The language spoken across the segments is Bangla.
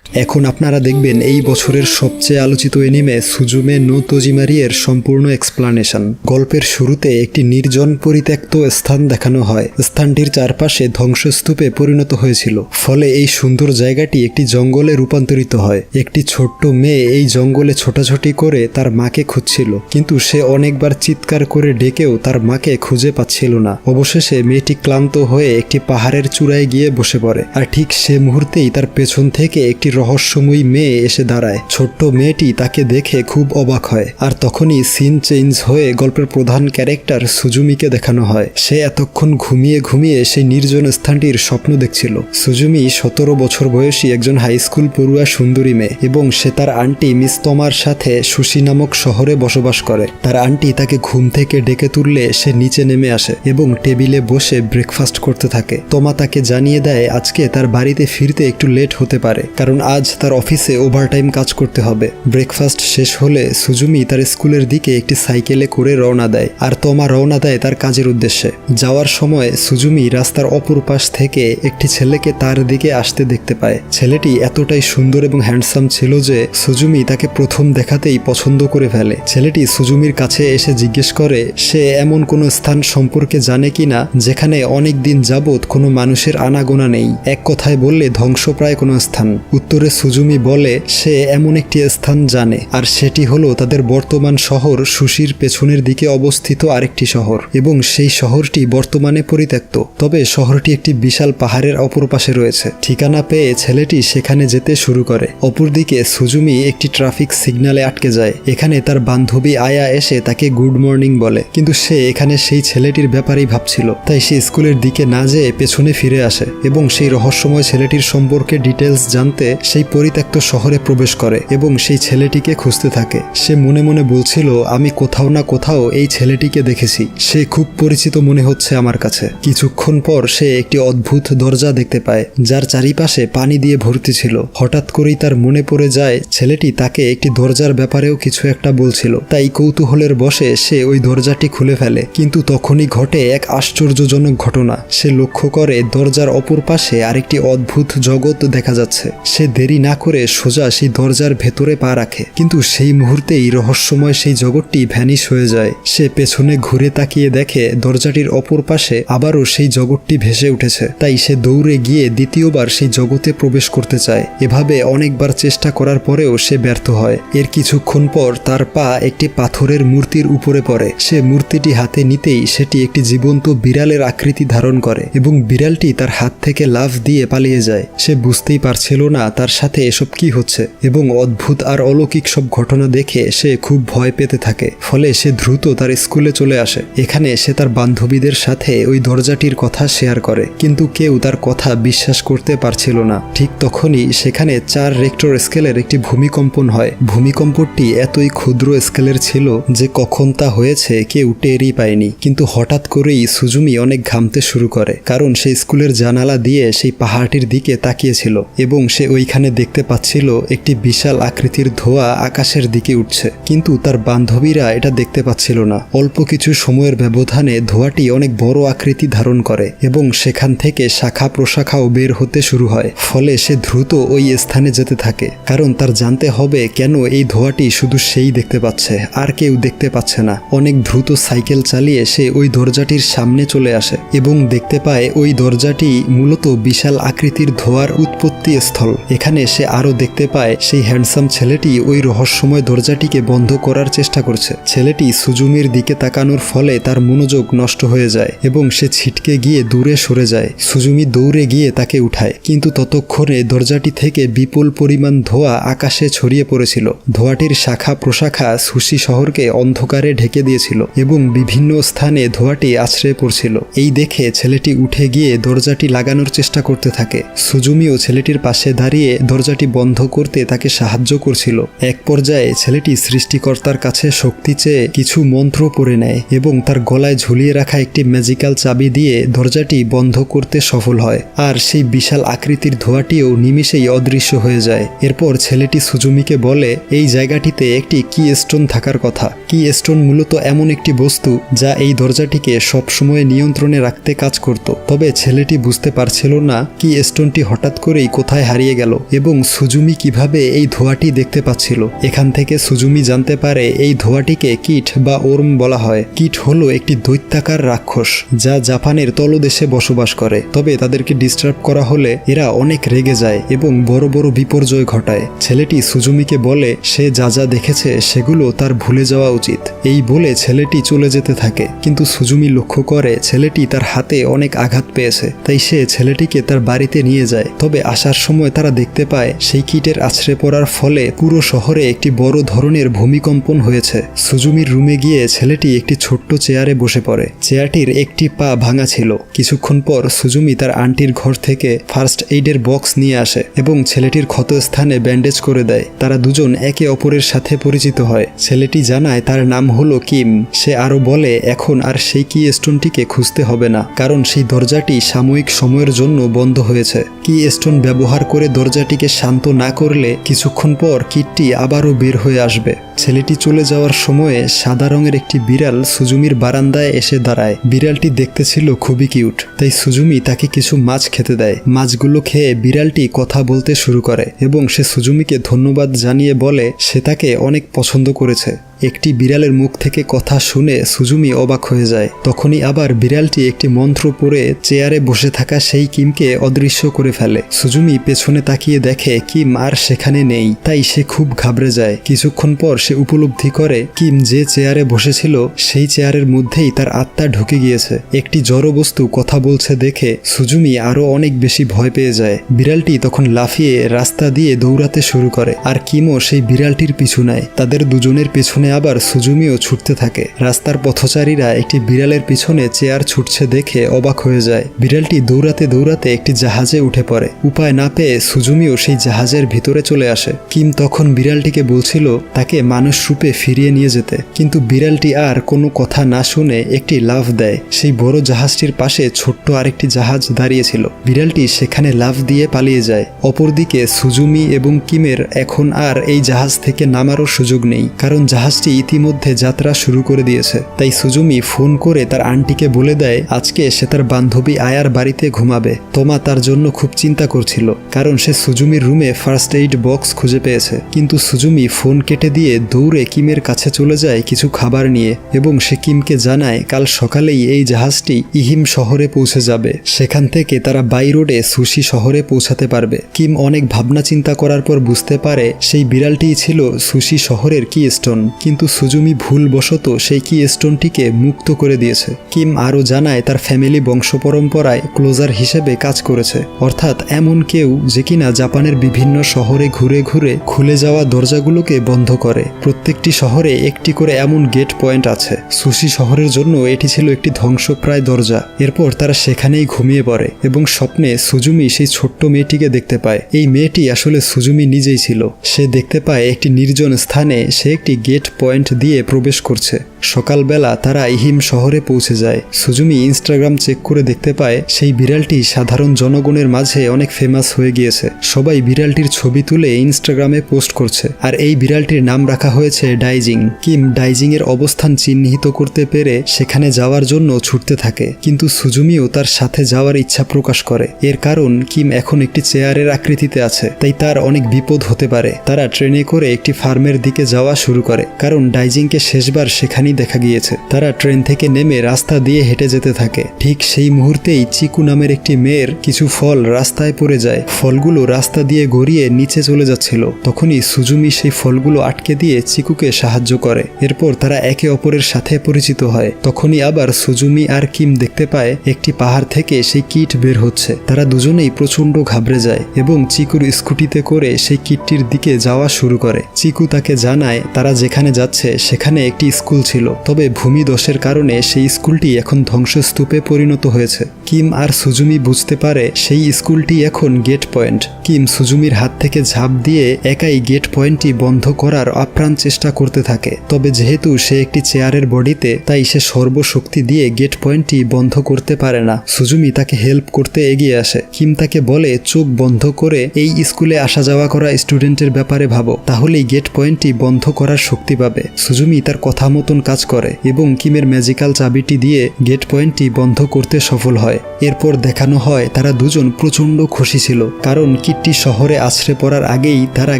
এখন আপনারা দেখবেন এই বছরের সবচেয়ে আলোচিত এনিমে সুজুমে নো তোজিমারি এর সম্পূর্ণ এক্সপ্লানেশন। গল্পের শুরুতে একটি নির্জন পরিত্যক্ত স্থান দেখানো হয়। স্থানটির চারপাশে ধ্বংসস্তূপে পরিণত হয়েছিল, ফলে এই সুন্দর জায়গাটি একটি জঙ্গলে রূপান্তরিত হয়। একটি ছোট্ট মেয়ে এই জঙ্গলে ছোটাছুটি করে তার মাকে খুঁজছিল, কিন্তু সে অনেকবার চিৎকার করে ডেকেও তার মাকে খুঁজে পাচ্ছিল না। অবশেষে মেয়েটি ক্লান্ত হয়ে একটি পাহাড়ের চূড়ায় গিয়ে বসে পড়ে, আর ঠিক সে মুহূর্তেই তার পেছন থেকে একটি রহস্যময়ী মেয়ে এসে দাঁড়ায়। ছোট্ট মেয়েটি তাকে দেখে খুব অবাক হয়, আর তখনই সিন চেঞ্জ হয়ে গল্পের প্রধান ক্যারেক্টার সুজুমিকে দেখানো হয়। সে এতক্ষণ ঘুমিয়ে ঘুমিয়ে সেই নির্জন স্থানটির স্বপ্ন দেখছিল। সুজুমি 17 বছর বয়সী একজন হাই স্কুল পড়ুয়া সুন্দরী মেয়ে, এবং সে তার আন্টি মিস তমার সাথে সুশি নামক শহরে বসবাস করে। তার আন্টি তাকে ঘুম থেকে ডেকে তুললে সে নিচে নেমে আসে এবং টেবিলে বসে ব্রেকফাস্ট করতে থাকে। তমা তাকে জানিয়ে দেয় আজকে তার বাড়িতে ফিরতে একটু লেট হতে পারে, কারণ আজ তার অফিসে ওভারটাইম কাজ করতে হবে। ব্রেকফাস্ট শেষ হলে সুজুমি তার স্কুলের দিকে একটি সাইকেলে করে রওনা দেয়, আর তমা রওনা দেয় তার কাজের উদ্দেশ্যে। যাওয়ার সময় সুজুমি রাস্তার অপর পাশ থেকে একটি ছেলেকে তার দিকে আসতে দেখতে পায়। ছেলেটি এতটাই সুন্দর এবং হ্যান্ডসাম ছিল যে সুজুমি তাকে প্রথম দেখাতেই পছন্দ করে ফেলে। ছেলেটি সুজুমির কাছে এসে জিজ্ঞেস করে সে এমন কোনো স্থান সম্পর্কে জানে কিনা যেখানে অনেক দিন যাবৎ কোনো মানুষের আনাগোনা নেই, এক কথায় বললে ধ্বংসপ্রায় কোনো স্থান। উত্তরে সুজুমি বলে সে এমন একটি স্থান জানে, আর সেটি হলো তাদের বর্তমান শহর সুশির পেছনের দিকে অবস্থিত আরেকটি শহর, এবং সেই শহরটি বর্তমানে পরিত্যক্ত। তবে শহরটি একটি বিশাল পাহাড়ের অপর পাশে রয়েছে। ঠিকানা পেয়ে ছেলেটি সেখানে যেতে শুরু করে। অপরদিকে সুজুমি একটি ট্রাফিক সিগন্যালে আটকে যায়। এখানে তার বান্ধবী আয়া এসে তাকে গুড মর্নিং বলে, কিন্তু সে এখানে সেই ছেলেটির ব্যাপারেই ভাবছিল। তাই সে স্কুলের দিকে না যেয়ে পেছনে ফিরে আসে এবং সেই রহস্যময় ছেলেটির সম্পর্কে ডিটেলস জানতে সেই পরিত্যক্ত শহরে প্রবেশ করে এবং সেই ছেলেটিকে খুঁজতে থাকে। সে মনে মনে বলছিল আমি কোথাও না কোথাও এই ছেলেটিকে দেখেছি, সে খুব পরিচিত মনে হচ্ছে আমার কাছে। কিছুক্ষণ পর সে একটি অদ্ভুত দরজা দেখতে পায়, যার চারিপাশে পানি দিয়ে ভর্তি ছিল। হঠাৎ করেই তার মনে পড়ে যায় ছেলেটি তাকে একটি দরজার ব্যাপারেও কিছু একটা বলছিল। তাই কৌতূহলের বশে সে ওই দরজাটি খুলে ফেলে, কিন্তু তখনই ঘটে এক আশ্চর্যজনক ঘটনা। সে লক্ষ্য করে দরজার অপর পাশে আরেকটি অদ্ভুত জগৎ দেখা যাচ্ছে। সে দেরি না করে সোজা সেই দরজার ভেতরে পা রাখে, কিন্তু সেই মুহূর্তেই রহস্যময় সেই জগৎটি ভ্যানিশ হয়ে যায়। সে পেছনে ঘুরে তাকিয়ে দেখে দরজাটির অপর পাশে আবারও সেই জগৎটি ভেসে উঠেছে। তাই সে দৌড়ে গিয়ে দ্বিতীয়বার সেই জগতে প্রবেশ করতে চায়। এভাবে অনেকবার চেষ্টা করার পরেও সে ব্যর্থ হয়। এর কিছুক্ষণ পর তার পা একটি পাথরের মূর্তির উপরে পড়ে। সে মূর্তিটি হাতে নিতেই সেটি একটি জীবন্ত বিড়ালের আকৃতি ধারণ করে এবং বিড়ালটি তার হাত থেকে লাফ দিয়ে পালিয়ে যায়। সে বুঝতেই পারছিল না তার সাথে এসব কি হচ্ছে, এবং অদ্ভুত আর অলৌকিক সব ঘটনা দেখে সে খুব ভয় পেতে থাকে। ফলে সে দ্রুত তার স্কুলে চলে আসে। এখানে সে তার বান্ধবীদের সাথে ওই দরজাটির কথা শেয়ার করে, কিন্তু কেউ তার কথা বিশ্বাস করতে পারছিল না। ঠিক তখনই সেখানে 4 রেক্টর স্কেলের একটি ভূমিকম্পন হয়। ভূমিকম্পটি এতই ক্ষুদ্র স্কেলের ছিল যে কখন তা হয়েছে কেউ টেরই পায়নি। কিন্তু হঠাৎ করেই সুজুমি অনেক ঘামতে শুরু করে, কারণ সে স্কুলের জানালা দিয়ে সেই পাহাড়টির দিকে তাকিয়েছিল এবং সে ওইখানে দেখতে পাচ্ছিল একটি বিশাল আকৃতির ধোঁয়া আকাশের দিকে উঠছে। কিন্তু তার বান্ধবীরা এটা দেখতে পাচ্ছিল না। অল্প কিছু সময়ের ব্যবধানে ধোঁয়াটি অনেক বড় আকৃতি ধারণ করে এবং সেখান থেকে শাখা প্রশাখাও বের হতে শুরু হয়। ফলে সে দ্রুত ওই স্থানে যেতে থাকে, কারণ তার জানতে হবে কেন এই ধোঁয়াটি শুধু সেই দেখতে পাচ্ছে, আর কেউ দেখতে পাচ্ছে না। অনেক দ্রুত সাইকেল চালিয়ে সে ওই দরজাটির সামনে চলে আসে এবং দেখতে পায় ওই দরজাটি মূলত বিশাল আকৃতির ধোঁয়ার উৎপত্তি স্থল। এখানে সে আরও দেখতে পায় সেই হ্যান্ডসাম ছেলেটি ওই রহস্যময় দরজাটিকে বন্ধ করার চেষ্টা করছে। ছেলেটি সুজুমির দিকে তাকানোর ফলে তার মনোযোগ নষ্ট হয়ে যায় এবং সে ছিটকে গিয়ে দূরে সরে যায়। সুজুমি দৌড়ে গিয়ে তাকে উঠায়, কিন্তু ততক্ষণে দরজাটি থেকে বিপুল পরিমাণ ধোঁয়া আকাশে ছড়িয়ে পড়েছিল। ধোঁয়াটির শাখা প্রশাখা সুশি শহরকে অন্ধকারে ঢেকে দিয়েছিল এবং বিভিন্ন স্থানে ধোঁয়াটি আছড়ে পড়ছিল। এই দেখে ছেলেটি উঠে গিয়ে দরজাটি লাগানোর চেষ্টা করতে থাকে। সুজুমিও ছেলেটির পাশে দাঁড়িয়ে দরজাটি বন্ধ করতে তাকে সাহায্য করছিল। এক পর্যায়ে ছেলেটি সৃষ্টিকর্তার কাছে শক্তি চেয়ে কিছু মন্ত্র পড়ে নেয় এবং তার গলায় ঝুলিয়ে রাখা একটি ম্যাজিক্যাল চাবি দিয়ে দরজাটি বন্ধ করতে সফল হয়, আর সেই বিশাল আকৃতির ধোঁয়াটিও নিমিষেই অদৃশ্য হয়ে যায়। এরপর ছেলেটি সুজুমিকে বলে এই জায়গাটিতে একটি কি স্টোন থাকার কথা, কি স্টোন মূলত এমন একটি বস্তু যা এই দরজাটিকে সবসময় নিয়ন্ত্রণে রাখতে কাজ করত। তবে ছেলেটি বুঝতে পারছিল না কি স্টোনটি হঠাৎ করেই কোথায় হারিয়ে গেল এবং সুজুমি কিভাবে এই ধোঁয়াটি দেখতে পাচ্ছিল। এখান থেকে সুজুমি জানতে পারে এই ধোঁয়াটিকে কিট বা ওর্ম বলা হয়। কিট হলো একটি দৈত্যাকার রাক্ষস যা জাপানের তলদেশে বসবাস করে। তবে তাদেরকে ডিস্টার্ব করা হলে এরা অনেক রেগে যায় এবং বড় বড় বিপর্যয় ঘটায়। ছেলেটি সুজুমিকে বলে সে যা যা দেখেছে সেগুলো তার ভুলে যাওয়া উচিত। এই বলে ছেলেটি চলে যেতে থাকে, কিন্তু সুজুমি লক্ষ্য করে ছেলেটি তার হাতে অনেক আঘাত পেয়েছে। তাই সে ছেলেটিকে তার বাড়িতে নিয়ে যায়। তবে আসার সময় তারা দেখতে পায় সেই কিটের আছড়ে পড়ার ফলে পুরো শহরে একটি বড় ধরনের ভূমিকম্পন হয়েছে। সুজুমির রুমে গিয়ে ছেলেটি একটি ছোট্ট চেয়ারে বসে পড়ে। চেয়ারটির একটি পা ভাঙা ছিল। কিছুক্ষণ পর সুজুমি তার আন্টির ঘর থেকে ফার্স্ট এইডের বক্স নিয়ে আসে এবং ছেলেটির ক্ষত স্থানে ব্যান্ডেজ করে দেয়। তারা দুজন একে অপরের সাথে পরিচিত হয়। ছেলেটি জানায় তার নাম হলো কিম। সে আরো বলে এখন আর সেই কি স্টোনটিকে খুঁজতে হবে না, কারণ সেই দরজাটি সাময়িক সময়ের জন্য বন্ধ হয়েছে। কি স্টোন ব্যবহার করে দরজাটিকে শান্ত না করলে কিছুক্ষণ পর কিটটি আবারও বের হয়ে আসবে। ছেলেটি চলে যাওয়ার সময়ে সাদা রঙের একটি বিড়াল সুজুমির বারান্দায় এসে দাঁড়ায়। বিড়ালটি দেখতে ছিল খুবই কিউট, তাই সুজুমি তাকে কিছু মাছ খেতে দেয়। মাছগুলো খেয়ে বিড়ালটি কথা বলতে শুরু করে এবং সে সুজুমিকে ধন্যবাদ জানিয়ে বলে সে তাকে অনেক পছন্দ করেছে। একটি বিড়ালের মুখ থেকে কথা শুনে সুজুমি অবাক হয়ে যায়। তখনই আবার বিড়ালটি একটি মন্ত্র পড়ে চেয়ারে বসে থাকা সেই কিমকে অদৃশ্য করে ফেলে। সুজুমি পেছনে তাকিয়ে দেখে কিম আর সেখানে নেই, তাই সে খুব ঘাবড়ে যায়। কিছুক্ষণ পর সে উপলব্ধি করে কিম যে চেয়ারে বসেছিল সেই চেয়ারের মধ্যেই তার আত্মা ঢুকে গিয়েছে। একটি জড় বস্তু কথা বলছে দেখে সুজুমি আরো অনেক বেশি ভয় পেয়ে যায়। বিড়ালটি তখন লাফিয়ে রাস্তা দিয়ে দৌড়াতে শুরু করে আর কিমও সেই বিড়ালটির পিছু নেয়। তাদের দুজনের পেছনে আবার সুজুমিও ছুটতে থাকে। রাস্তার পথচারীরা একটি বিড়ালের পিছনে চেয়ার ছুটছে দেখে অবাক হয়ে যায়। বিড়ালটি দৌড়াতে দৌড়াতে একটি জাহাজে উঠে পড়ে। উপায় না পেয়ে সুজুমিও সেই জাহাজের ভিতরে চলে আসে। কিম তখন বিড়ালটিকে বলছিল তাকে মানুষ রূপে ফিরিয়ে নিয়ে যেতে, কিন্তু বিড়ালটি আর কোনো কথা না শুনে একটি লাফ দেয়। সেই বড় জাহাজটির পাশে ছোট্ট আরেকটি জাহাজ দাঁড়িয়েছিল। বিড়ালটি সেখানে লাফ দিয়ে পালিয়ে যায়। অপরদিকে সুজুমি এবং কিমের এখন আর এই জাহাজ থেকে নামারও সুযোগ নেই, কারণ জাহাজটি ইতিমধ্যে যাত্রা শুরু করে দিয়েছে। তাই সুজুমি ফোন করে তার আন্টিকে বলে দেয় আজকে সে তার বান্ধবী আয়ার বাড়িতে ঘুমাবে। তোমা তার জন্য খুব চিন্তা করছিল, কারণ সে সুজুমির রুমে ফার্স্ট এইড বক্স খুঁজে পেয়েছে। কিন্তু সুজুমি ফোন কেটে দিয়ে দৌড়ে কিমের কাছে চলে যায় কিছু খাবার নিয়ে এবং সে কিমকে জানায় কাল সকালেই এই জাহাজটি ইহিম শহরে পৌঁছে যাবে। সেখান থেকে তারা বাই রোডে সুশি শহরে পৌঁছাতে পারবে। কিম অনেক ভাবনা চিন্তা করার পর বুঝতে পারে সেই বিড়ালটিই ছিল সুশি শহরের কি স্টোন, কিন্তু সুজুমি ভুলবশত সেই কি স্টোনটিকে মুক্ত করে দিয়েছে। কিম আরও জানায় তার ফ্যামিলি বংশ পরম্পরায় ক্লোজার হিসেবে কাজ করেছে, অর্থাৎ এমন কেউ যে কিনা জাপানের বিভিন্ন শহরে ঘুরে ঘুরে খুলে যাওয়া দরজাগুলোকে বন্ধ করে। প্রত্যেকটি শহরে একটি করে এমন গেট পয়েন্ট আছে। সুশি শহরের জন্য এটি ছিল একটি ধ্বংসপ্রায় দরজা। এরপর তারা সেখানেই ঘুমিয়ে পড়ে এবং স্বপ্নে সুজুমি সেই ছোট্ট মেয়েটিকে দেখতে পায়। এই মেয়েটি আসলে সুজুমি নিজেই ছিল। সে দেখতে পায় একটি নির্জন স্থানে সে একটি গেট পয়েন্ট দিয়ে প্রবেশ করছে। সকালবেলা তারা ইহিম শহরে পৌঁছে যায়। সুজুমি ইনস্টাগ্রাম চেক করে দেখতে পায় সেই বিড়ালটি সাধারণ জনগণের মাঝে অনেক ফেমাস হয়ে গিয়েছে। সবাই বিড়ালটির ছবি তুলে ইনস্টাগ্রামে পোস্ট করছে, আর এই বিড়ালটির নাম রাখা হয়েছে ডাইজিং। কিম ডাইজিং এর অবস্থান চিহ্নিত করতে পেরে সেখানে যাওয়ার জন্য ছুটতে থাকে, কিন্তু সুজুমিও তার সাথে যাওয়ার ইচ্ছা প্রকাশ করে। এর কারণ কিম এখন একটি চেয়ারের আকৃতিতে আছে, তাই তার অনেক বিপদ হতে পারে। তারা ট্রেনে করে একটি ফার্মের দিকে যাওয়া শুরু করে, কারণ ডাইজিংকে শেষবার সেখানেই দেখা গিয়েছে। তারা ট্রেন থেকে নেমে রাস্তা দিয়ে হেঁটে যেতে থাকে। ঠিক সেই মুহূর্তেই চিকু নামের একটি মেয়ের কিছু ফল রাস্তায় পড়ে যায়। ফলগুলো রাস্তা দিয়ে গড়িয়ে নিচে চলে যাচ্ছিল। তখনই সুজুমি সেই ফলগুলো আটকে দিয়ে চিকুকে সাহায্য করে। এরপর তারা একে অপরের সাথে পরিচিত হয়। তখনই আবার সুজুমি আর কিম দেখতে পায় একটি পাহাড় থেকে সেই কিট বের হচ্ছে। তারা দুজনেই প্রচন্ড ঘাবড়ে যায় এবং চিকুর স্কুটিতে করে সেই কিটটির দিকে যাওয়া শুরু করে। চিকু তাকে জানায় তারা যেখানে যাচ্ছে সেখানে একটি স্কুল ছিল, তবে ভূমিধসের কারণে সেই স্কুলটি এখন ধ্বংসস্তূপে পরিণত হয়েছে। কিম আর সুজুমি বুঝতে পারে সেই স্কুলটি এখন গেট পয়েন্ট। কিম সুজুমির হাত থেকে ঝাঁপ দিয়ে একাই গেট পয়েন্টটি বন্ধ করার আপ্রাণ চেষ্টা করতে থাকে। তবে যেহেতু সে একটি চেয়ারের বডিতে, তাই সে সর্বশক্তি দিয়ে গেট পয়েন্টটি বন্ধ করতে পারে না। সুজুমি তাকে হেল্প করতে এগিয়ে আসে। কিম তাকে বলে, চোখ বন্ধ করে এই স্কুলে আসা যাওয়া করা স্টুডেন্টের ব্যাপারে ভাবো, তাহলেই গেট পয়েন্টটি বন্ধ করার শক্তি পাবে। সুজুমি তার কথা মতন কাজ করে এবং কিমের ম্যাজিক্যাল চাবিটি দিয়ে গেট পয়েন্টটি বন্ধ করতে সফল হয়। এরপর দেখানো হয় তারা দুজন প্রচণ্ড খুশি ছিল, কারণ কিট্টি শহরে আছড়ে পড়ার আগেই তারা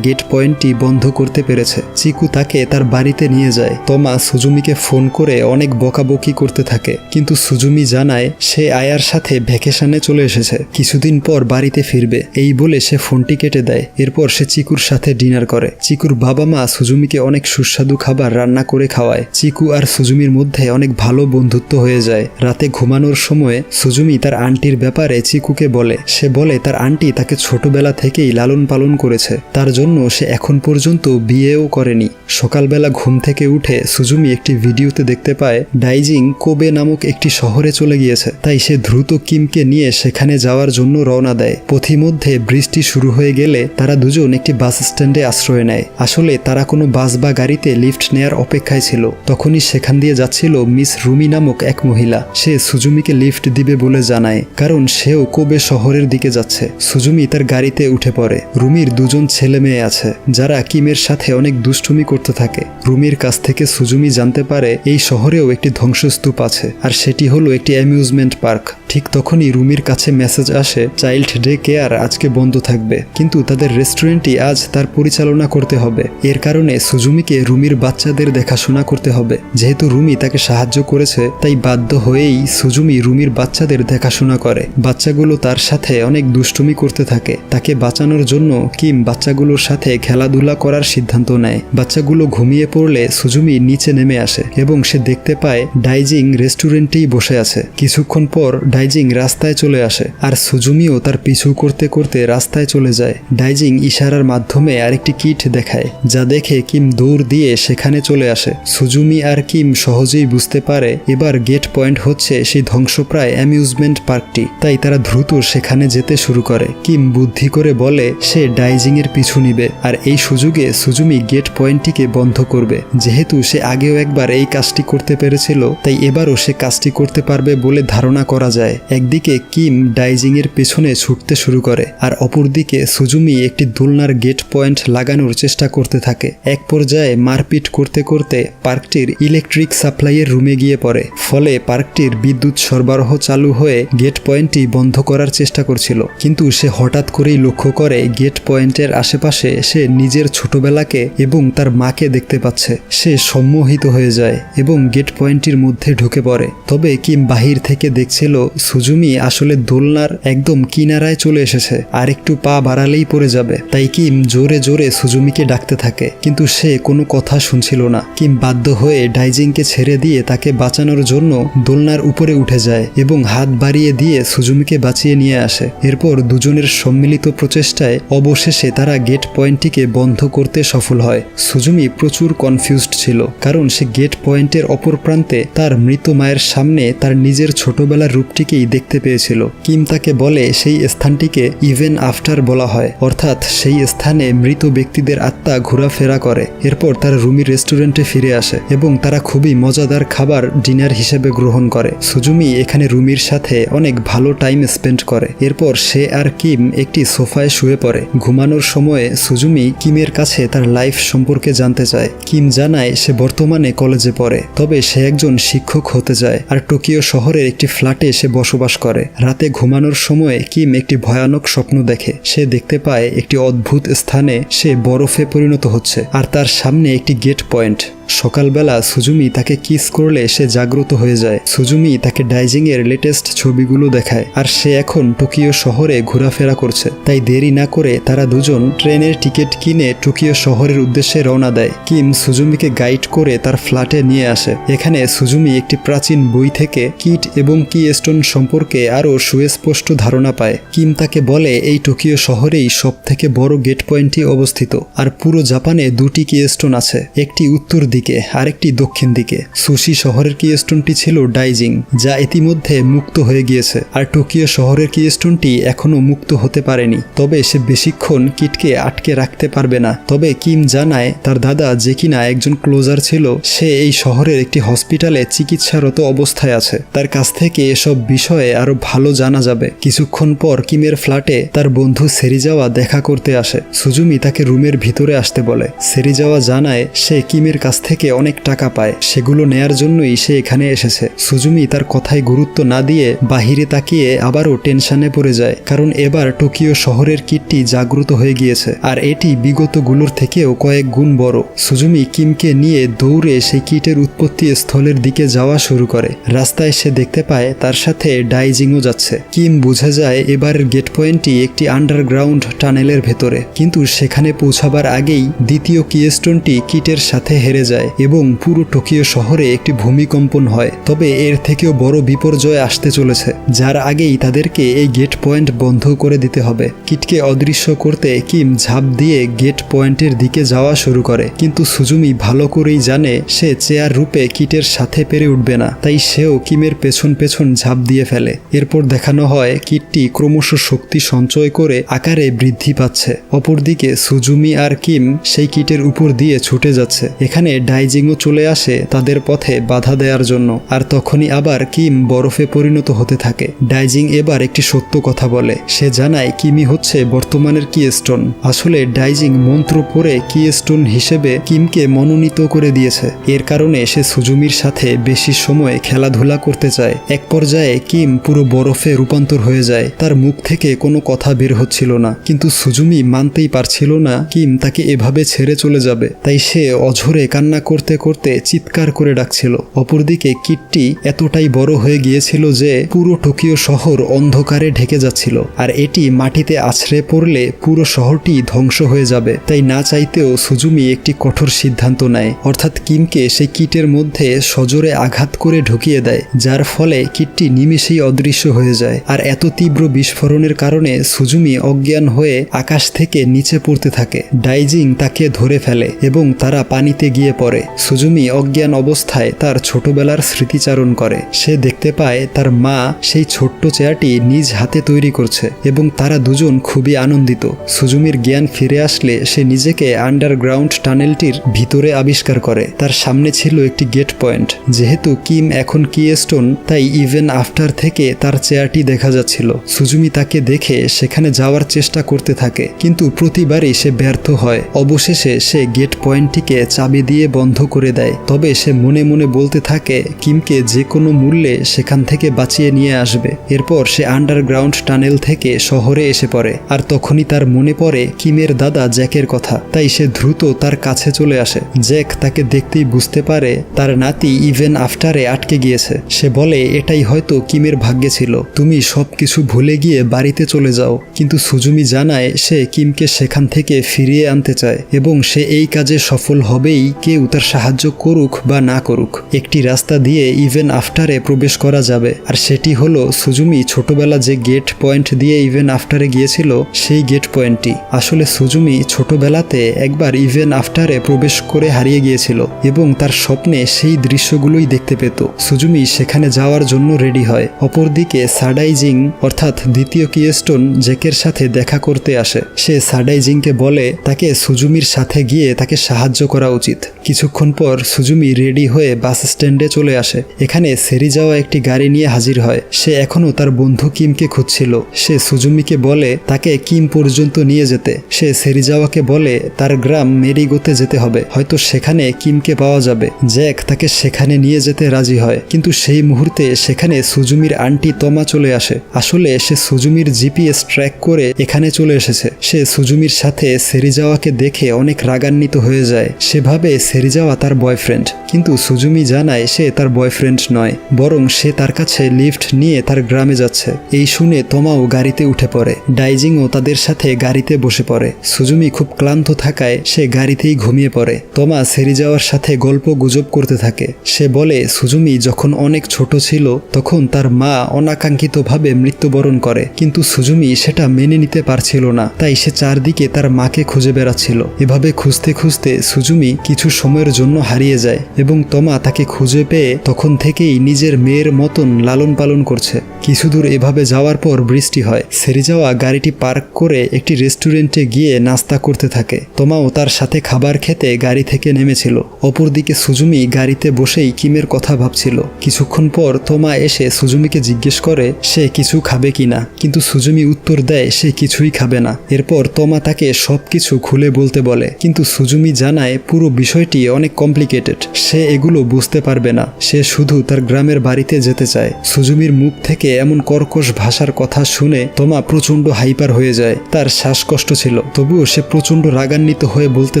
গেট পয়েন্টটি বন্ধ করতে পেরেছে। চিকু তাকে তার বাড়িতে নিয়ে যায়। তমা সুজুমিকে ফোন করে অনেক বকাবকি করতে থাকে, কিন্তু সুজুমি জানায় সে আয়ার সাথে ভ্যাকেশনে চলে এসেছে, কিছুদিন পর বাড়িতে ফিরবে। এই বলে সে ফোনটি কেটে দেয়। এরপর সে চিকুর সাথে ডিনার করে। চিকুর বাবা মা সুজুমিকে অনেক সুস্বাদু খাবার রান্না করে খাওয়ায়। চিকু আর সুজুমির মধ্যে অনেক ভালো বন্ধুত্ব হয়ে যায়। রাতে ঘুমানোর সময় সুজুমি তার আন্টির ব্যাপারে চিকুকে বলে। সে বলে তার আন্টি তাকে ছোটবেলা থেকেই লালন পালন করেছে, তার জন্য সে এখন পর্যন্ত বিয়েও করেনি। সকালবেলা ঘুম থেকে উঠে সুজুমি একটি ভিডিওতে দেখতে পায় ডাইজিং কোবে নামক একটি শহরে চলে গিয়েছে। তাই সে দ্রুত কিমকে নিয়ে সেখানে যাওয়ার জন্য রওনা দেয়। পথিমধ্যে বৃষ্টি শুরু হয়ে গেলে তারা দুজন একটি বাস স্ট্যান্ডে আশ্রয় নেয়। আসলে তারা কোনো বাস বা গাড়িতে লিফট নেয়ার অপেক্ষায় ছিল। তখনই সেখান দিয়ে যাচ্ছিল মিস রুমি নামক এক মহিলা। সে সুজুমিকে লিফট দিবে বলে জানায়, কারণ সেও কোবে শহরের দিকে যাচ্ছে। সুজুমি তার গাড়িতে উঠে পড়ে। রুমির দুজন ছেলে মেয়ে আছে, যারা কিমের সাথে অনেক দুষ্টুমি করতে থাকে। রুমির কাছ থেকে সুজুমি জানতে পারে এই শহরেও একটি ধ্বংসস্তূপ আছে, আর সেটি হলো একটি অ্যামিউজমেন্ট পার্ক। ঠিক তখনই রুমির কাছে মেসেজ আসে চাইল্ড ডে কেয়ার আজকে বন্ধ থাকবে, কিন্তু তাদের রেস্টুরেন্টটি আজ তার পরিচালনা করতে হবে। এর কারণে সুজুমিকে রুমির বাচ্চাদের দেখাশোনা করতে হবে। যেহেতু রুমি তাকে সাহায্য করেছে, তাই বাধ্য হয়েই সুজুমি রুমির বাচ্চাদের দেখাশোনা করে। বাচ্চাগুলো তার সাথে অনেক দুষ্টুমি করতে থাকে। তাকে বাঁচানোর জন্য কিম বাচ্চাগুলোর সাথে খেলাধুলা করার সিদ্ধান্ত নেয়। বাচ্চাগুলো ঘুমিয়ে পড়লে সুজুমি নিচে নেমে আসে এবং সে দেখতে পায় ডাইজিং রেস্টুরেন্টেই বসে আছে। কিছুক্ষণ পর ডাইজিং রাস্তায় চলে আসে, আর সুজুমিও তার পিছু করতে করতে রাস্তায় চলে যায়। ডাইজিং ইশারার মাধ্যমে আরেকটি কিট দেখায়, যা দেখে কিম দৌড় দিয়ে সেখানে চলে আসে। সুজুমি আর কিম সহজেই বুঝতে পারে এবার গেট পয়েন্ট হচ্ছে সেই ধ্বংসপ্রায় অ্যামিউজমেন্ট পার্কটি। তাই তারা দ্রুত সেখানে যেতে শুরু করে। কিম বুদ্ধি করে বলে সে ডাইজিং এর পিছু নিবে, আর এই সুযোগে সুজুমি গেট পয়েন্টটিকে বন্ধ করবে। যেহেতু সে আগেও একবার এই কাজটি করতে পেরেছিল, তাই এবারও সে কাজটি করতে পারবে বলে ধারণা করা যায়। একদিকে কিম ডাইজিং এর পেছনে ছুটতে শুরু করে, আর অপরদিকে সুজুমি একটি দোলনার গেট পয়েন্ট লাগানোর চেষ্টা করতে থাকে। এক পর্যায়ে মারপিট করতে করতে পার্কটির ইলেকট্রিক সাপ্লাইয়ের রুমে গিয়ে পড়ে। ফলে পার্কটির বিদ্যুৎ সরবরাহ চালু হয়ে গেট পয়েন্টটি বন্ধ করার চেষ্টা করছিল, কিন্তু সে হঠাৎ করেই লক্ষ্য করে গেট পয়েন্টের আশেপাশে সে নিজের ছোটবেলাকে এবং তার মাকে দেখতে পাচ্ছে। সে সম্মোহিত হয়ে যায় এবং গেট পয়েন্টটির মধ্যে ঢুকে পড়ে। তবে কিম বাহির থেকে দেখছিল সুজুমি আসলে দোলনার একদম কিনারায় চলে এসেছে, আর একটু পা বাড়ালেই পড়ে যাবে। তাই কিম জোরে জোরে সুজুমিকে ডাকতে থাকে, কিন্তু সে কোনো কথা শুনছিল না। কিম বাধ্য হয়ে ডাইজিংকে ছেড়ে দিয়ে তাকে বাঁচানোর জন্য দোলনার উপরে উঠে যায় এবং হাত বাড়িয়ে দিয়ে সুজুমিকে বাঁচিয়ে নিয়ে আসে। এরপর দুজনের সম্মিলিত প্রচেষ্টায় অবশেষে তারা গেট পয়েন্টটিকে বন্ধ করতে সফল হয়। সুজুমি প্রচুর কনফিউজড ছিল, কারণ সে গেট পয়েন্টের অপর প্রান্তে তার মৃত মায়ের সামনে তার নিজের ছোটবেলার রূপটিকেই দেখতে পেয়েছিল। কিম তাকে বলে সেই স্থানটিকে ইভেন আফটার বলা হয়, অর্থাৎ সেই স্থানে মৃত ব্যক্তিদের আত্মা ঘোরাফেরা করে। এরপর তারা রুমির রেস্টুরেন্টে ফিরে আসে এবং তারা খুবই মজাদার খাবার ডিনার হিসেবে গ্রহণ করে। সুজুমি এখানে রুমির সাথে অনেক ভালো টাইম স্পেন্ড করে। এরপর সে আর কিম একটি সোফায় শুয়ে পড়ে। ঘুমানোর সময়ে সুজুমি কিমের কাছে তার লাইফ সম্পর্কে জানতে চায়। কিম জানায় সে বর্তমানে কলেজে পড়ে, তবে সে একজন শিক্ষক হতে চায়, আর টোকিও শহরের একটি ফ্ল্যাটে সে বসবাস করে। রাতে ঘুমানোর সময় কিম একটি ভয়ানক স্বপ্ন দেখে। সে দেখতে পায় একটি অদ্ভুত স্থানে সে বরফে পরিণত হচ্ছে, আর তার সামনে একটি গেট পয়েন্ট। সকালবেলা সুজুমি তাকে কিস করলে সে জাগ্রত হয়ে যায়। সুজুমি তাকে ডাইজিং এর লেটেস্ট ছবিগুলো দেখায়, আর সে এখন টোকিও শহরে ঘোরাফেরা করছে। তাই দেরি না করে তারা দুজন ট্রেনের টিকিট কিনে টোকিও শহরের উদ্দেশ্যে রওনা দেয়। কিম সুজুমিকে গাইড করে তার ফ্ল্যাটে নিয়ে আসে। এখানে সুজুমি একটি প্রাচীন বই থেকে কিট এবং কি স্টোন সম্পর্কে আরও সুস্পষ্ট ধারণা পায়। কিম তাকে বলে এই টোকিও শহরেই সব থেকে বড় গেট পয়েন্টটি অবস্থিত, আর পুরো জাপানে দুটি কি স্টোন আছে, একটি উত্তর দিকে আরেকটি দক্ষিণ দিকে। সুশি শহরের কিস্টোনটি ছিল ডাইজিং, যা ইতিমধ্যে মুক্ত হয়ে গিয়েছে, আর টোকিও শহরের কিস্টোনটি এখনো মুক্ত হতে পারেনি। তবে সে বেশিক্ষণ কিটকে আটকে রাখতে পারবে না। তবে কিম জানায় তার দাদা, যে কিনা একজন ক্লোজার ছিল, সে এই শহরের একটি হসপিটালে চিকিৎসারত অবস্থায় আছে। তার কাছ থেকে এসব বিষয়ে আরো ভালো জানা যাবে। কিছুক্ষণ পর কিমের ফ্ল্যাটে তার বন্ধু সেরিজাওয়া দেখা করতে আসে। সুজুমি তাকে রুমের ভিতরে আসতে বলে। সেরিজাওয়া জানায় সে কিমের কাছ থেকে অনেক টাকা পায়, সেগুলো নেয়ার জন্যই সে এখানে এসেছে। সুজুমি তার কথায় গুরুত্ব না দিয়ে বাহিরে তাকিয়ে আবারও টেনশনে পড়ে যায়, কারণ এবার টোকিও শহরের কিটটি জাগ্রত হয়ে গিয়েছে, আর এটি বিগতগুলোর থেকেও কয়েক গুণ বড়। সুজুমি কিমকে নিয়ে দৌড়ে সেই কিটের উৎপত্তি স্থলের দিকে যাওয়া শুরু করে। রাস্তায় সে দেখতে পায় তার সাথে ডাইজিংও যাচ্ছে। কিম বুঝে যায় এবারের গেট পয়েন্টটি একটি আন্ডারগ্রাউন্ড টানেলের ভেতরে, কিন্তু সেখানে পৌঁছাবার আগেই দ্বিতীয় কিস্টোনটি কিটের সাথে হেরে যায় এবং পুরো টোকিও শহরে একটি ভূমিকম্পন হয়। তবে এর থেকেও বড় বিপর্যয় আসতে চলেছে, যার আগেই তাদেরকে এই গেট পয়েন্ট বন্ধ করে দিতে হবে। কিটকে অদৃশ্য করতে কিম ঝাঁপ দিয়ে গেট পয়েন্টের দিকে যাওয়া শুরু করে, কিন্তু সুজুমি ভালো করেই জানে সে চেয়ার রূপে কিটের সাথে পেরে উঠবে না, তাই সেও কিমের পেছন পেছন ঝাঁপ দিয়ে ফেলে। এরপর দেখানো হয় কিটটি ক্রমশ শক্তি সঞ্চয় করে আকারে বৃদ্ধি পাচ্ছে। অপরদিকে সুজুমি আর কিম সেই কিটের উপর দিয়ে ছুটে যাচ্ছে। এখানে ডাইজিংও চলে আসে তাদের পথে বাধা দেওয়ার জন্য, আর তখনই আবার কিম বরফে পরিণত হতে থাকে। ডাইজিং এবার একটি সত্য কথা বলে। সে জানায় কিমি হচ্ছে বর্তমানের কিস্টোন। আসলে ডাইজিং মন্ত্র পড়ে কিস্টোন হিসেবে কিমকে মনোনীত করে দিয়েছে। এর কারণে সে সুজুমির সাথে বেশি সময় খেলাধুলা করতে চায়। এক পর্যায়ে কিম পুরো বরফে রূপান্তর হয়ে যায়। তার মুখ থেকে কোনো কথা বের হচ্ছিল না, কিন্তু সুজুমি মানতেই পারছিল না কিম তাকে এভাবে ছেড়ে চলে যাবে। তাই সে অঝরে কান্না করতে করতে চিৎকার করে ডাকছিল। অপরদিকে কিটটি এতটাই বড় হয়ে গিয়েছিল যে পুরো টোকিও শহর অন্ধকারে ঢেকে যাচ্ছিল, আর এটি মাটিতে আছড়ে পড়লে পুরো শহরটি ধ্বংস হয়ে যাবে। তাই না চাইতেও সুজুমি একটি কঠোর সিদ্ধান্ত নেয়, অর্থাৎ কিমকে সেই কিটের মধ্যে সজোরে আঘাত করে ঢুকিয়ে দেয়, যার ফলে কিটটি নিমেষেই অদৃশ্য হয়ে যায়। আর এত তীব্র বিস্ফোরণের কারণে সুজুমি অজ্ঞান হয়ে আকাশ থেকে নিচে পড়তে থাকে। ডাইজিং তাকে ধরে ফেলে এবং তারা পানিতে গিয়ে পড়ে। সুজুমি অজ্ঞান অবস্থায় তার ছোটবেলার স্মৃতিচারণ করে। সে দেখতে পায় তার মা সেই ছোট্ট চেয়ারটি নিজ হাতে তৈরি করছে এবং তারা দুজন খুবই আনন্দিত। সুজুমির জ্ঞান ফিরে আসলে সে নিজেকে আন্ডারগ্রাউন্ড টানেলটির ভিতরে আবিষ্কার করে। তার সামনে ছিল একটি গেট পয়েন্ট। যেহেতু কিম এখন কিস্টোন, তাই ইভেন আফটার থেকে তার চেয়ারটি দেখা যাচ্ছিল। সুজুমি তাকে দেখে সেখানে যাওয়ার চেষ্টা করতে থাকে, কিন্তু প্রতিবারই সে ব্যর্থ হয়। অবশেষে সে গেট পয়েন্টটিকে চাবি দিয়ে বন্ধ করে দেয়। তবে সে মনে মনে বলতে থাকে কিমকে যে কোনো মূল্যে সেখান থেকে বাঁচিয়ে নিয়ে আসবে। এরপর সে আন্ডারগ্রাউন্ড টানেল থেকে শহরে এসে পড়ে, আর তখনই তার মনে পড়ে কিমের দাদা জ্যাকের কথা। তাই সে দ্রুত তার কাছে চলে আসে। জ্যাক তাকে দেখতেই বুঝতে পারে তার নাতি ইভেন আফটারে আটকে গিয়েছে। সে বলে এটাই হয়তো কিমের ভাগ্যে ছিল, তুমি সবকিছু ভুলে গিয়ে বাড়িতে চলে যাও। কিন্তু সুজুমি জানায় সে কিমকে সেখান থেকে ফিরিয়ে আনতে চায় এবং সে এই কাজে সফল হবেই, কেউ তার সাহায্য করুক বা না করুক। একটি রাস্তা দিয়ে ইভেন আফটারে প্রবেশ করা যাবে, আর সেটি হলো সুজুমি ছোটবেলা যে গেট পয়েন্ট দিয়ে ইভেন আফটারে গিয়েছিল সেই গেট পয়েন্টটি। আসলে সুজুমি ছোটবেলাতে একবার ইভেন আফটারে প্রবেশ করে হারিয়ে গিয়েছিল এবং তার স্বপ্নে সেই দৃশ্যগুলোই দেখতে পেত। সুজুমি সেখানে যাওয়ার জন্য রেডি হয়। অপরদিকে সাডাইজিং অর্থাৎ দ্বিতীয় কিস্টোন জ্যাকের সাথে দেখা করতে আসে। সে সাডাইজিংকে বলে তাকে সুজুমির সাথে গিয়ে তাকে সাহায্য করা উচিত। কিছুক্ষণ পর সুজুমি রেডি হয়ে বাস স্ট্যান্ডে চলে আসে। এখানে সেরিজাওয়া একটি গাড়ি নিয়ে হাজির হয়। সে এখনও তার বন্ধু কিমকে খুঁজছিল। সে সুজুমিকে বলে তাকে কিম পর্যন্ত নিয়ে যেতে। সে সেরিজাওয়াকে বলে তার গ্রাম মেরিগোতে যেতে হবে, হয়তো সেখানে কিমকে পাওয়া যাবে। জ্যাক তাকে সেখানে নিয়ে যেতে রাজি হয়, কিন্তু সেই মুহূর্তে সেখানে সুজুমির আন্টি তমা চলে আসে। আসলে সে সুজুমির জিপিএস ট্র্যাক করে এখানে চলে এসেছে। সে সুজুমির সাথে সেরিজাওয়াকে দেখে অনেক রাগান্বিত হয়ে যায়। সেভাবে সেরিজাওয়া তার বয়ফ্রেন্ড, কিন্তু সুজুমি জানায় সে তার বয়ফ্রেন্ড নয়, বরং সে তার কাছে লিফট নিয়ে তার গ্রামে যাচ্ছে। এই শুনে তমাও গাড়িতে উঠে পড়ে। ডাইজিংও তাদের সাথে গাড়িতে বসে পড়ে। সুজুমি খুব ক্লান্ত থাকায় সে গাড়িতেই ঘুমিয়ে পড়ে। তমা সেরিজাওয়ার সাথে গল্প গুজব করতে থাকে। সে বলে সুজুমি যখন অনেক ছোট ছিল তখন তার মা অনাকাঙ্ক্ষিতভাবে মৃত্যুবরণ করে, কিন্তু সুজুমি সেটা মেনে নিতে পারছিল না। তাই সে চারদিকে তার মাকে খুঁজে বেড়াচ্ছিল। এভাবে খুঁজতে খুঁজতে সুজুমি কিছু সময়ের জন্য হারিয়ে যায় এবং তমা তাকে খুঁজে পেয়ে তখন থেকেই নিজের মেয়ের মতন লালন পালন করছে। কিছু দূর এভাবে যাওয়ার পর বৃষ্টি হয়। সেরিজাওয়া গাড়িটি পার্ক করে একটি রেস্টুরেন্টে গিয়ে নাস্তা করতে থাকে। তমাও তার সাথে খাবার খেতে গাড়ি থেকে নেমেছিল। অপরদিকে সুজুমি গাড়িতে বসেই কিমের কথা ভাবছিল। কিছুক্ষণ পর তমা এসে সুজুমিকে জিজ্ঞেস করে সে কিছু খাবে কিনা, কিন্তু সুজুমি উত্তর দেয় সে কিছুই খাবে না। এরপর তমা তাকে সবকিছু খুলে বলতে বলে, কিন্তু সুজুমি জানায় পুরো বিষয়টি অনেক কমপ্লিকেটেড, সে এগুলো বুঝতে পারবে না, সে শুধু তার গ্রামের বাড়িতে যেতে চায়। সুজুমির মুখ থেকে এমন কর্কশ ভাষার কথা শুনে তমা প্রচণ্ড হাইপার হয়ে যায়। তার শ্বাসকষ্ট ছিল, তবুও সে প্রচণ্ড রাগান্বিত হয়ে বলতে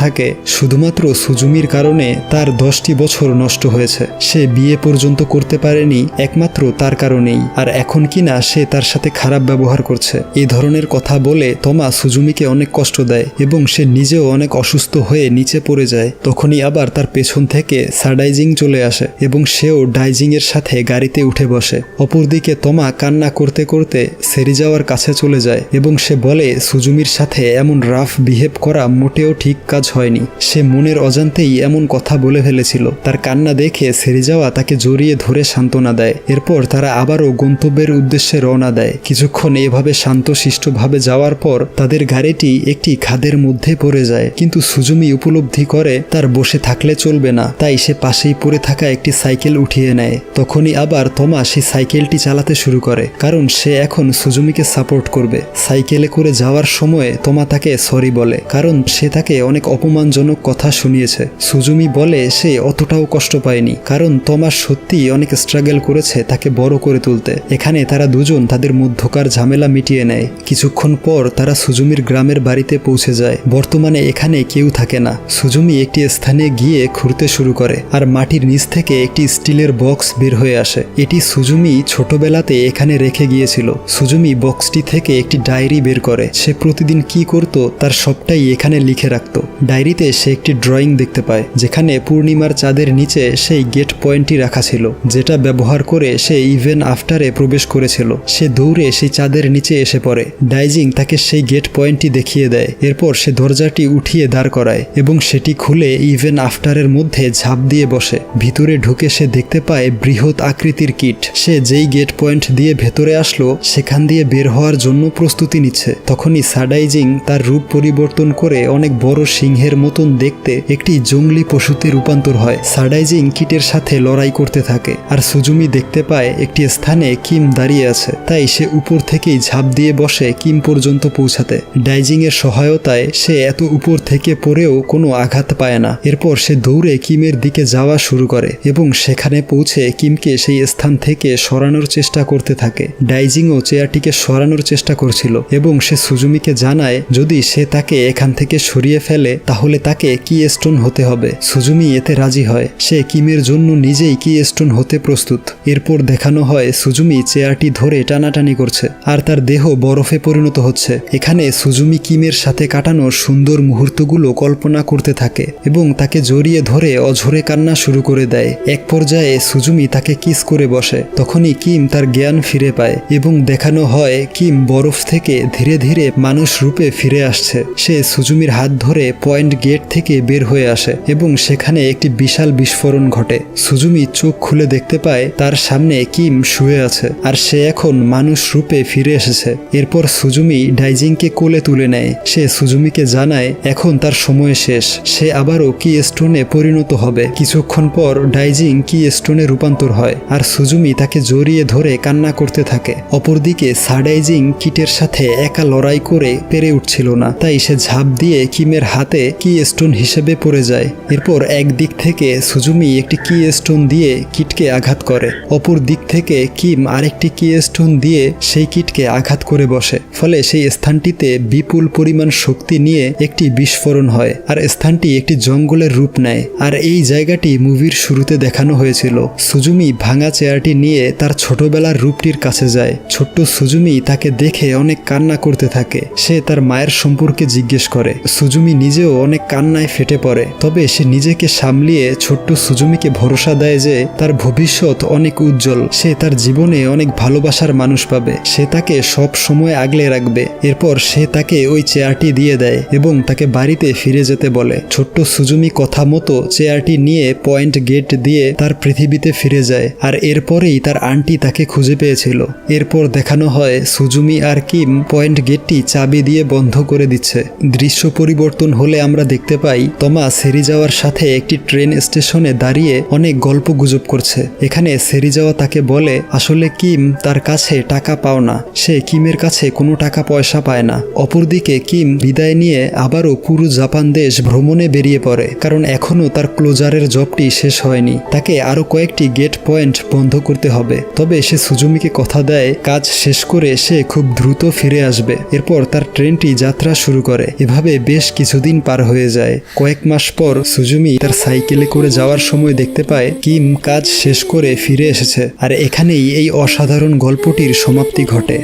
থাকে শুধুমাত্র সুজুমির কারণে তার 10টি বছর নষ্ট হয়েছে, সে বিয়ে পর্যন্ত করতে পারেনি একমাত্র তার কারণেই, আর এখন কিনা সে তার সাথে খারাপ ব্যবহার করছে। এই ধরনের কথা বলে তমা সুজুমিকে অনেক কষ্ট দেয় এবং সে নিজেও অনেক অসুস্থ হয়ে নিচে পড়ে যায়। তখনই আবার তার পেছন থেকে সাডাইজিং চলে আসে এবং সেও ডাইজিং এর সাথে গাড়িতে উঠে বসে। অপরদিকে তমা কান্না করতে করতে সেরিজাওয়ার কাছে চলে যায় এবং সে বলে সুজুমির সাথে এমন রাফ বিহেভ করা মোটেও ঠিক কাজ হয়নি, সে মনের অজান্তেই এমন কথা বলে ফেলেছিল। তার কান্না দেখে সেরিজাওয়া তাকে জড়িয়ে ধরে সান্ত্বনা দেয়। এরপর তারা আবারও গন্তব্যের উদ্দেশ্যে রওনা দেয়। কিছুক্ষণ এভাবে শান্তশিষ্টভাবে যাওয়ার পর তাদের গাড়িটি একটি খাদের মধ্যে পড়ে যায়, কিন্তু সুজুমি উপলব্ধি করে তার বসে থাকলে চলবে না, তাই সে পাশেই পড়ে থাকা একটি সাইকেল উঠিয়ে নেয়। তখনই আবার তমা সেই সাইকেলটি চালাতে শুরু করে, কারণ সে এখন সুজুমিকে সাপোর্ট করবে। সাইকেলে করে যাওয়ার সময় তমা তাকে সরি বলে, কারণ সে তাকে অনেক অপমানজনক কথা শুনিয়েছে। সুজুমি বলে সে অতটাও কষ্ট পায়নি, কারণ তমা সত্যিই অনেক স্ট্রাগল করেছে তাকে বড় করে তুলতে। এখানে তারা দুজন তাদের মধ্যকার ঝামেলা মিটিয়ে নেয়। কিছুক্ষণ পর তারা সুজুমির গ্রামের বাড়িতে পৌঁছে যায়। বর্তমানে এখানে কেউ থাকে না। সুজুমি একটি স্থানে গিয়ে খুঁড়তে শুরু করে আর মাটির নিচ থেকে একটি স্টিলের বক্স বের হয়ে আসে। এটি সুজুমি ছোটবেলাতে এখানে রেখে গিয়েছিল। সুজুমি বক্সটি থেকে একটি ডায়েরি বের করে। সে প্রতিদিন কি করত তার সবটাই এখানে লিখে রাখত। ডায়েরিতে সে একটি ড্রয়িং দেখতে পায়, যেখানে পূর্ণিমার চাঁদের নিচে সেই গেট পয়েন্টটি রাখা ছিল, যেটা ব্যবহার করে সে ইভেন আফটারে প্রবেশ করেছিল। সে দৌড়ে সেই চাঁদের নিচে এসে পড়ে। ডাইজিং তাকে সেই গেট পয়েন্টটি দেখিয়ে দেয়। এরপর সে দরজাটি উঠিয়ে দাঁড় করায় এবং সেটি খুলে ইভেন আফটারের মধ্যে ঝাঁপ দিয়ে বসে। ভিতরে ঢুকে সে দেখতে পায় বৃহৎ আকৃতির কিট। সে যেই গেট পয়েন্ট দিয়ে ভেতরে আসলো সেখান দিয়ে বের হওয়ার জন্য প্রস্তুতি নিচ্ছে। তখনই সাডাইজিং তার রূপ পরিবর্তন করে অনেক বড় সিংহের মতন দেখতে একটি জঙ্গলি পশুতে রূপান্তর হয়। সাডাইজিং কিটের সাথে লড়াই করতে থাকে আর সুজুমি দেখতে পায় একটি স্থানে কিম দাঁড়িয়ে আছে, তাই সে উপর থেকেই ঝাঁপ দিয়ে বসে কিম পর্যন্ত পৌঁছাতে। ডাইজিং এর সহায়তায় সে এত উপর থেকে পড়েও কোনো আঘাত পায় না। এরপর সে দৌড়ে কিমের দিকে যাওয়া শুরু করে এবং সেখানে পৌঁছে কিমকে সেই স্থান থেকে সরানোর চেষ্টা করতে থাকে। ডাইজিংও চেয়ারটিকে সরানোর চেষ্টা করছিল এবং সে সুজুমিকে জানায় যদি সে তাকে এখান থেকে সরিয়ে ফেলে তাহলে তাকে কি স্টোন হতে হবে। সুজুমি এতে রাজি হয়। সে কিমের জন্য নিজেই কি স্টোন হতে প্রস্তুত। এরপর দেখানো হয় সুজুমি চেয়ারটি ধরে টানাটানি করছে আর তার দেহ বরফে পরিণত হচ্ছে। এখানে সুজুমি কিমের সাথে কাটানো সুন্দর মুহূর্তগুলো কল্পনা করতে থাকে এবং তাকে জড়িয়ে ধরে অঝরে কান্না শুরু করে দেয়। এক পর্যায়ে সুজুমি তাকে কিস করে বসে। তখনই কিম তার জ্ঞান ফিরে পায় এবং দেখানো হয় কিম বরফ থেকে ধীরে ধীরে মানুষ রূপে ফিরে আসছে। সে সুজুমির হাত ধরে পয়েন্ট গেট থেকে বের হয়ে আসে এবং সেখানে একটি বিশাল বিস্ফোরণ ঘটে। সুজুমি চোখ খুলে দেখতে পায় তার সামনে কিম শুয়ে আছে আর সে এখন মানুষ রূপে ফিরে এসেছে। এরপর সুজুমি ডাইজিংকে কোলে তুলে নেয়। সে সুজুমিকে জানায় এখন তার সময় শেষ, সে আবারও কি স্টোনে পরিণত হবে। কিছুক্ষণ পর ডাইজিং কি স্টোনে রূপান্তর হয় আর সুজুমি তাকে জড়িয়ে ধরে কান্না করতে থাকে। অপরদিকে সাডাইজিং কিটের সাথে একা লড়াই করে পেরে উঠছিল না, তাই সে ঝাঁপ দিয়ে কিমের হাতে কি স্টোন হিসেবে পড়ে যায়। এরপর একদিক থেকে সুজুমি একটি কি স্টোন দিয়ে কিটকে আঘাত করে, অপর দিক থেকে কিম আরেকটি কি স্টোন দিয়ে সেই কিটকে আঘাত করে বসে। ফলে সেই স্থানটিতে বিপুল পরিমাণ শক্তি নিয়ে একটি বিস্ফোরণ হয় আর স্থানটি একটি জঙ্গলের রূপ নেয়। আর এই জায়গাটি মুভির শুরুতে দেখানো হয়েছিল। সুজুমি ভাঙা চেয়ারটি নিয়ে তার ছোটবেলার রূপটির কাছে যায়। ছোট্ট সুজুমি তাকে দেখে অনেক কান্না করতে থাকে। সে তার মায়ের সম্পর্কে জিজ্ঞেস করে। সুজুমি নিজেও অনেক কান্নায় ফেটে পড়ে, তবে সে নিজেকে সামলিয়ে ছোট্ট সুজুমিকে ভরসা দেয় যে তার ভবিষ্যৎ অনেক উজ্জ্বল, সে তার জীবনে অনেক ভালোবাসার মানুষ পাবে, সে তাকে সব সময় আগলে রাখবে। এরপর সে তাকে ওই চেয়ারটি দিয়ে দেয় এবং তাকে বাড়িতে ফিরে যেতে বলে। ছোট্ট সুজুমি সুজুমি কথা মতো চেয়ারটি নিয়ে পয়েন্ট গেট দিয়ে তার পৃথিবীতে ফিরে যায়, আর এরপরেই তার আন্টি তাকে খুঁজে পেয়েছিল। এরপর দেখানো হয় সুজুমি আর কিম পয়েন্ট গেটটি চাবি দিয়ে বন্ধ করে দিচ্ছে। দৃশ্য পরিবর্তন হলে আমরা দেখতে পাই তমা সেরিজাওয়ার সাথে একটি ট্রেন স্টেশনে দাঁড়িয়ে অনেক গল্প গুজব করছে। এখানে সেরিজাওয়া তাকে বলে আসলে কিম তার কাছে টাকা পাও না, সে কিমের কাছে কোনো টাকা পয়সা পায় না। অপরদিকে কিম বিদায় নিয়ে আবারও পুরো জাপান দেশ ভ্রমণে বেরিয়ে পড়ে, কারণ এখনও তার ক্লোজারের জবটি শেষ হয়নি। তাকে আরও কয়েকটি গেট পয়েন্ট বন্ধ করতে হবে। তবে সে সুজুমিকে কথা দেয় কাজ শেষ করে সে খুব দ্রুত ফিরে আসবে। এরপর তার ট্রেনটি যাত্রা শুরু করে। এভাবে বেশ কিছুদিন পার হয়ে যায়। কয়েক মাস পর সুজুমি তার সাইকেলে করে যাওয়ার সময় দেখতে পায় কিম কাজ শেষ করে ফিরে এসেছে, আর এখানেই এই অসাধারণ গল্পটির সমাপ্তি ঘটে।